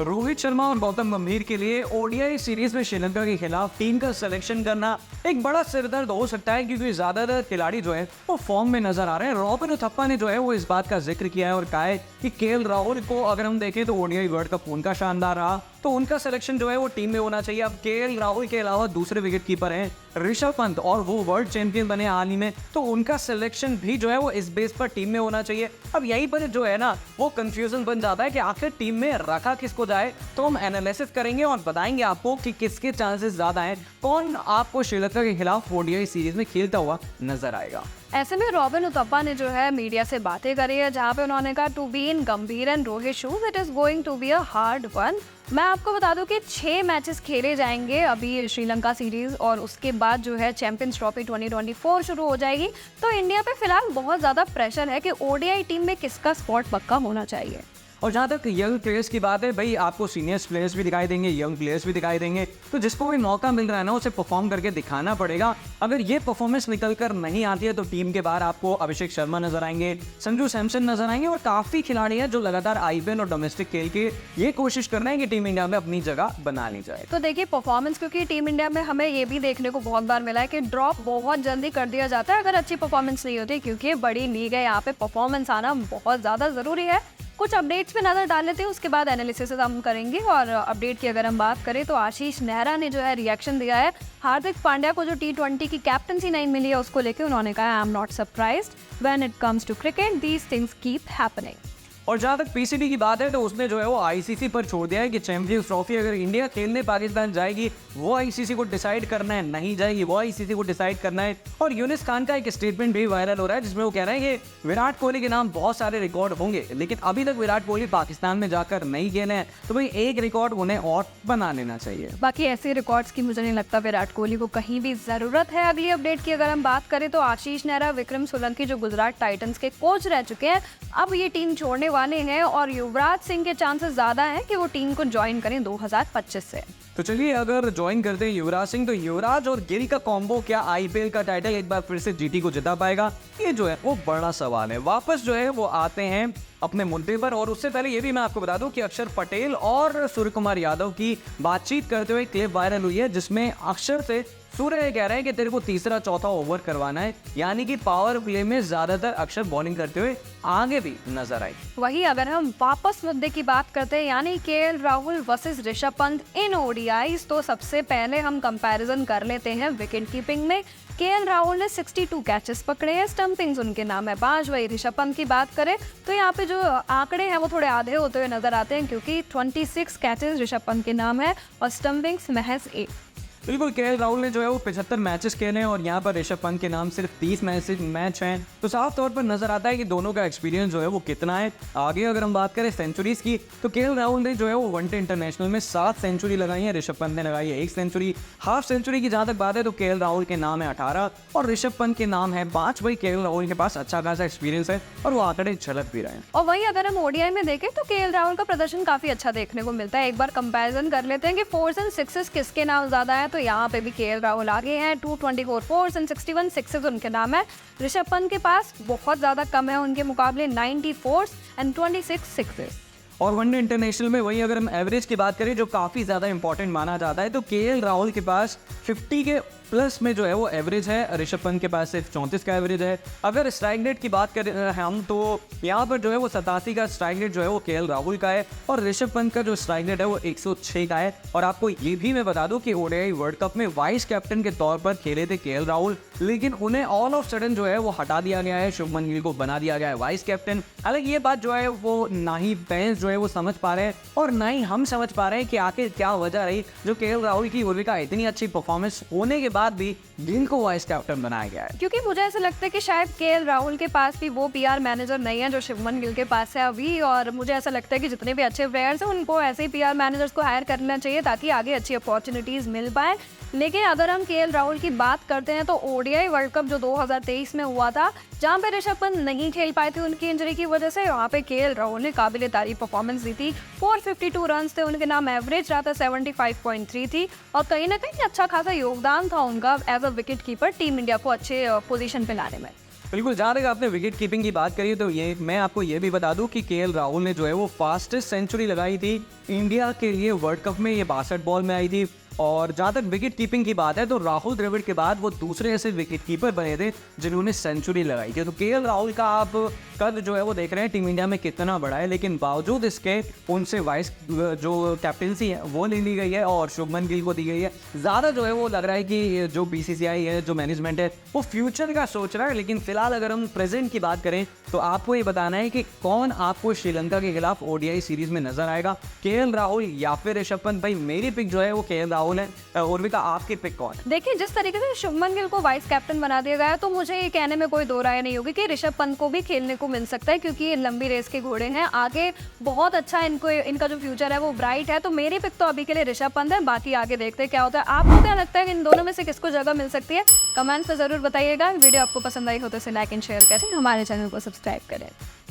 रोहित शर्मा और गौतम गंभीर के लिए ओडीआई सीरीज में श्रीलंका के खिलाफ टीम का सिलेक्शन करना एक बड़ा सिरदर्द हो सकता है, क्योंकि ज्यादातर खिलाड़ी जो है वो फॉर्म में नजर आ रहे हैं। रॉबिन उथप्पा ने जो है वो इस बात का जिक्र किया है और कहा है कि केएल राहुल को अगर हम देखें तो ओडीआई वर्ल्ड कप उनका शानदार रहा, तो उनका सिलेक्शन जो है वो टीम में होना चाहिए। अब केएल राहुल के अलावा दूसरे विकेट कीपर हैं ऋषभ पंत और वो वर्ल्ड चैंपियन बने हाल ही में, तो उनका सिलेक्शन भी जो है वो इस बेस पर टीम में होना चाहिए। अब यहीं पर जो है ना वो कंफ्यूजन बन जाता है कि आखिर टीम में रखा किसको जाए। तो हम एनालिसिस करेंगे और बताएंगे आपको कि किसके चांसेस ज्यादा हैं, कौन आपको श्रीलंका के खिलाफ ओडीआई सीरीज में खेलता हुआ नजर आएगा। ऐसे में रॉबिन उथप्पा ने जो है मीडिया से बातें करी है, जहां पे उन्होंने कहा to be in Gambhir and Rohit shoes it is going to be a hard one. मैं आपको बता दूं कि 6 मैचेस खेले जाएंगे अभी श्रीलंका सीरीज, और उसके बाद जो है चैंपियंस ट्रॉफी 2024 शुरू हो जाएगी। तो इंडिया पे फिलहाल बहुत ज़्यादा प्रेशर है कि ओडीआई टीम में किसका स्पॉट पक्का होना चाहिए। और जहाँ तक यंग प्लेयर्स की बात है, भाई आपको सीनियर्स प्लेयर्स भी दिखाई देंगे, यंग प्लेयर्स भी दिखाई देंगे, तो जिसको भी मौका मिल रहा है ना उसे परफॉर्म करके दिखाना पड़ेगा। अगर ये परफॉर्मेंस निकल कर नहीं आती है तो टीम के बाहर आपको अभिषेक शर्मा नजर आएंगे, संजू सैमसन नजर आएंगे और काफ़ी खिलाड़ी हैं जो लगातार आईपीएल और डोमेस्टिक खेल के ये कोशिश कर रहे हैं कि टीम इंडिया में अपनी जगह बना ली जाए। तो देखिए परफॉर्मेंस, क्योंकि टीम इंडिया में हमें ये भी देखने को बहुत बार मिला है कि ड्रॉप बहुत जल्दी कर दिया जाता है अगर अच्छी परफॉर्मेंस नहीं होती, क्योंकि बड़ी लीग है, यहाँ पे परफॉर्मेंस आना बहुत ज़्यादा ज़रूरी है। कुछ अपडेट्स पे नज़र डाल लेते हैं, उसके बाद एनालिसिस हम करेंगे। और अपडेट की अगर हम बात करें तो आशीष नेहरा ने जो है रिएक्शन दिया है हार्दिक पांड्या को जो T20 की कैप्टनसी नहीं मिली है उसको लेके। उन्होंने कहा I am not surprised when it comes to cricket, these things keep happening. और जहाँ तक पीसीबी की बात है तो उसने जो है वो आईसीसी पर छोड़ दिया है कि चैंपियंस ट्रॉफी अगर इंडिया खेलने पाकिस्तान जाएगी वो आईसीसी को डिसाइड करना है, नहीं जाएगी वो आईसीसी को डिसाइड करना है। और यूनिस खान का एक स्टेटमेंट भी वायरल हो रहा है जिसमें वो कह रहे हैं कि विराट कोहली के नाम बहुत सारे रिकॉर्ड होंगे, लेकिन अभी तक विराट कोहली पाकिस्तान में जाकर नहीं खेले हैं, तो भाई एक रिकॉर्ड उन्हें और बना लेना चाहिए। बाकी ऐसे रिकॉर्ड्स की मुझे नहीं लगता विराट कोहली को कहीं भी ज़रूरत है। अगली अपडेट की अगर हम बात करें तो आशीष नेहरा विक्रम सोलंकी जो गुजरात टाइटंस के कोच रह चुके हैं, अब ये टीम छोड़ने वाले हैं और युवराज सिंह के चांसेस ज़्यादा हैं कि वो टीम को ज्वाइन करें 2025 से। तो चलिए अगर ज्वाइन करते हैं युवराज सिंह, तो युवराज और गिल का कॉम्बो क्या आईपीएल का टाइटल एक बार फिर से जीटी को जिता पाएगा, ये जो है वो बड़ा सवाल है। वापस जो है वो आते हैं अपने मुद्दे पर, और उससे पहले ये भी मैं आपको बता दूं कि अक्षर पटेल और सूर्य कुमार यादव की बातचीत करते हुए क्लिप वायरल हुई है जिसमें अक्षर से सूर्य ये कह रहे हैं कि तेरे को तीसरा चौथा ओवर करवाना है, यानी कि पावर प्ले में ज्यादातर अक्षर बॉलिंग करते हुए आगे भी नजर आए। वही अगर हम वापस मुद्दे की बात करते हैं यानी केएल राहुल वर्सेस ऋषभ पंत इन ओडीआईज, तो सबसे पहले हम कंपैरिजन कर लेते हैं विकेट कीपिंग में। केएल राहुल ने 62 कैचेस पकड़े हैं, स्टंपिंग्स उनके नाम है 5। वही ऋषभ पंत की बात करें तो यहाँ पे जो आंकड़े हैं वो थोड़े आधे होते हुए नजर आते हैं, क्योंकि 26 कैचेस ऋषभ पंत के नाम है और स्टंपिंग्स महज 1। बिल्कुल, केएल राहुल ने जो है वो 75 मैचेस खेले हैं और यहाँ पर ऋषभ पंत के नाम सिर्फ 30 मैच हैं, तो साफ तौर पर नजर आता है कि दोनों का एक्सपीरियंस जो है वो कितना है। आगे अगर हम बात करें सेंचुरीज की तो केएल राहुल ने जो है वो वनडे इंटरनेशनल में 7 सेंचुरी लगाई है, ऋषभ पंत ने लगाई है 1 सेंचुरी। हाफ सेंचुरी की जहाँ तक बात है तो केएल राहुल के नाम है 18 और ऋषभ पंत के नाम है 5। वही केएल राहुल के पास अच्छा खासा एक्सपीरियंस है और वो आंकड़े झलक भी रहे हैं। और वही अगर हम ओडीआई में देखें तो केएल राहुल का प्रदर्शन काफी अच्छा देखने को मिलता है। एक बार कंपैरिजन कर लेते हैं कि 4s एंड 6s किसके नाम ज्यादा है, तो यहाँ पे भी केएल राहुल आगे हैं। 224 4s एंड 61 6s उनके नाम है। ऋषभ पंत के पास बहुत ज्यादा कम है उनके मुकाबले, 90 4s एंड 26 6s। और वनडे इंटरनेशनल में वही अगर हम एवरेज की बात करें जो काफ़ी ज़्यादा इंपॉर्टेंट माना जाता है, तो केएल राहुल के पास 50 के प्लस में जो है वो एवरेज है, ऋषभ पंत के पास सिर्फ 34 का एवरेज है। अगर स्ट्राइक रेट की बात करें हम तो यहाँ पर जो है वो 87 का स्ट्राइक रेट जो है वो केएल राहुल का है और ऋषभ पंत का जो स्ट्राइक रेट है वो 106 का है। और आपको ये भी मैं बता दूं कि ओडीआई वर्ल्ड कप में वाइस कैप्टन के तौर पर खेले थे केएल राहुल, लेकिन उन्हें ऑल ऑफ सडन जो है वो हटा दिया गया है, शुभमन गिल को बना दिया गया है वाइस कैप्टन। हालांकि ये बात जो है वो ना ही फैंस जो है वो समझ पा रहे हैं और ना ही हम समझ पा रहे हैं कि आखिर क्या वजह रही जो केएल राहुल की भूमिका इतनी अच्छी परफॉर्मेंस होने के बाद भी गिल को वाइस कैप्टन बनाया गया है। क्योंकि मुझे ऐसा लगता है कि शायद केएल राहुल के पास भी वो पीआर मैनेजर नहीं है जो शुभमन गिल के पास है अभी, और मुझे ऐसा लगता है कि जितने भी अच्छे प्लेयर्स हैं उनको ऐसे ही पीआर मैनेजर्स को हायर करना चाहिए ताकि आगे अच्छी अपॉर्चुनिटीज मिल पाए। लेकिन अगर हम केएल राहुल की बात करते हैं तो ओडीआई वर्ल्ड कप जो 2023 में हुआ था, जहां पे ऋषभ पंत नहीं खेल पाए थे उनकी इंजरी की वजह से, वहां पे केएल राहुल ने काबिल तारीफ परफॉर्मेंस दी थी। 452 रन थे उनके नाम, एवरेज रहा था 75.3 थी और कहीं ना कहीं अच्छा खासा योगदान था उनका as a wicket keeper team India को अच्छे पोजीशन पे लाने में। बिल्कुल, जहाँ तक आपने विकेट कीपिंग की बात करी तो ये मैं आपको ये भी बता दूं कि केएल राहुल ने जो है वो फास्टेस्ट सेंचुरी लगाई थी इंडिया के लिए वर्ल्ड कप में, ये 62 बॉल में आई थी। और जहाँ तक विकेट कीपिंग की बात है तो राहुल द्रविड़ के बाद वो दूसरे ऐसे विकेट कीपर बने थे जिन्होंने सेंचुरी लगाई थी। तो केएल राहुल का आप कद जो है वो देख रहे हैं टीम इंडिया में कितना बड़ा है, लेकिन बावजूद इसके उनसे वाइस जो कैप्टनसी है वो ले ली गई है और शुभमन गिल को दी गई है। ज़्यादा जो है वो लग रहा है कि जो बीसीसीआई है, जो मैनेजमेंट है, वो फ्यूचर का सोच रहा है। लेकिन फिलहाल अगर हम प्रेजेंट की बात करें तो आपको ये बताना है कि कौन आपको श्रीलंका के खिलाफ ओडीआई सीरीज में नजर आएगा, केएल राहुल या फिर ऋषभ पंत। भाई मेरी पिक जो है वो केएल राहुल है। उर्विका, आपकी पिक कौन है? देखिए, जिस तरीके से शुभमन गिल को वाइस कैप्टन बना दिया गया है तो मुझे ये कहने में कोई दो राय नहीं होगी कि ऋषभ पंत को भी खेलने को मिल सकता है, क्योंकि ये लंबी रेस के घोड़े हैं। आगे बहुत अच्छा इनका जो फ्यूचर है वो ब्राइट है। तो मेरी पिक तो अभी के लिए ऋषभ पंत है, बाकी आगे देखते हैं क्या होता है। आपको क्या लगता है कि इन दोनों में से किसको जगह मिल सकती है? कमेंट्स में जरूर बताइएगा। वीडियो आपको पसंद आई हो तो इसे लाइक एंड शेयर करें, हमारे चैनल को सब्सक्राइब करें।